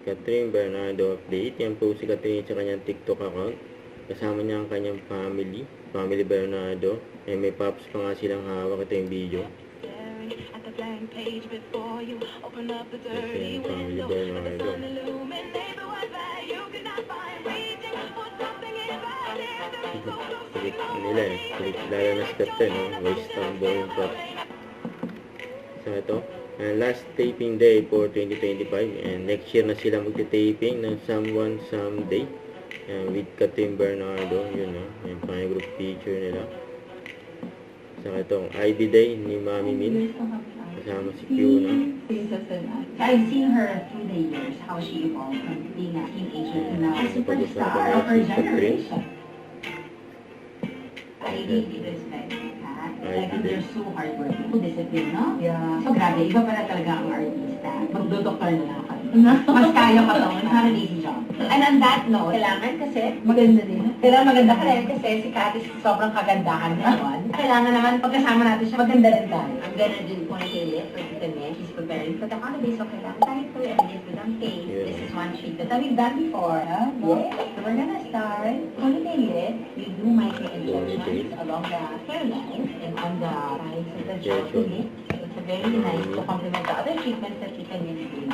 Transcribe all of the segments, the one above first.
Catherine Bernardo update. Yan po si Catherine sa kanyang TikTok account. Kasama niya ang kanyang family Bernardo. May pops pa nga silang hawak. Ito yung video. Ito yung family Bernardo. Kulit nila lalo na si Catherine, voice tumble yung pot. So ito, last taping day for 2025, and next year na sila magte-taping ng Someone Someday with Catherine Bernardo. Yun yung pang group picture nila. So itong ID Day ni Mami Min, kasama si Fiona. I've seen her through the years, how she evolved from being a teenager to now a superstar of her generation. I really respect her. Like, they're so hardworking. Discipline, no? Yeah. So, grabe. Iba pala talaga ang artista. Magdodoktor na lang kami. Mas kaya pa to. It's not an easy job. And on that note, kailangan kasi maganda din. Kailangan maganda ka rin kasi si Cathy sobrang kagandahan ngayon. Kailangan naman pagkasama natin siya, maganda rin tayo. I'm gonna do ponytail for Tita Mel. She's preparing for the holidays. So, kailangan tayo for a bit with ang face. This is one sheet that we've done before. Yeah. So, we're gonna start ponytail. You do micro-injections along the hairline and on the sides of the jaw. So, it's a very nice to complement the other treatments that Tita Mel is doing.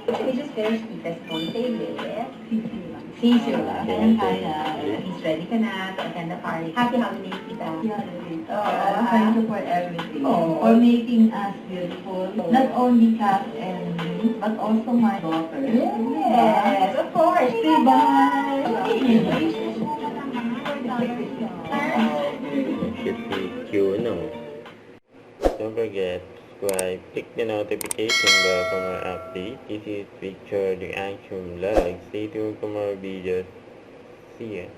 So, we just finish Tita's ponytail with Cecil. Kaya, he's ready ka na to attend the party. Happy holidays, Tita. Thank you for everything. For making us beautiful. Not only Kat and me, but also my daughter. Yes, of course. Diba? Don't forget, subscribe, click the notification bell for more updates. This is Picture the Action Vlog. Stay tuned for more videos. See ya.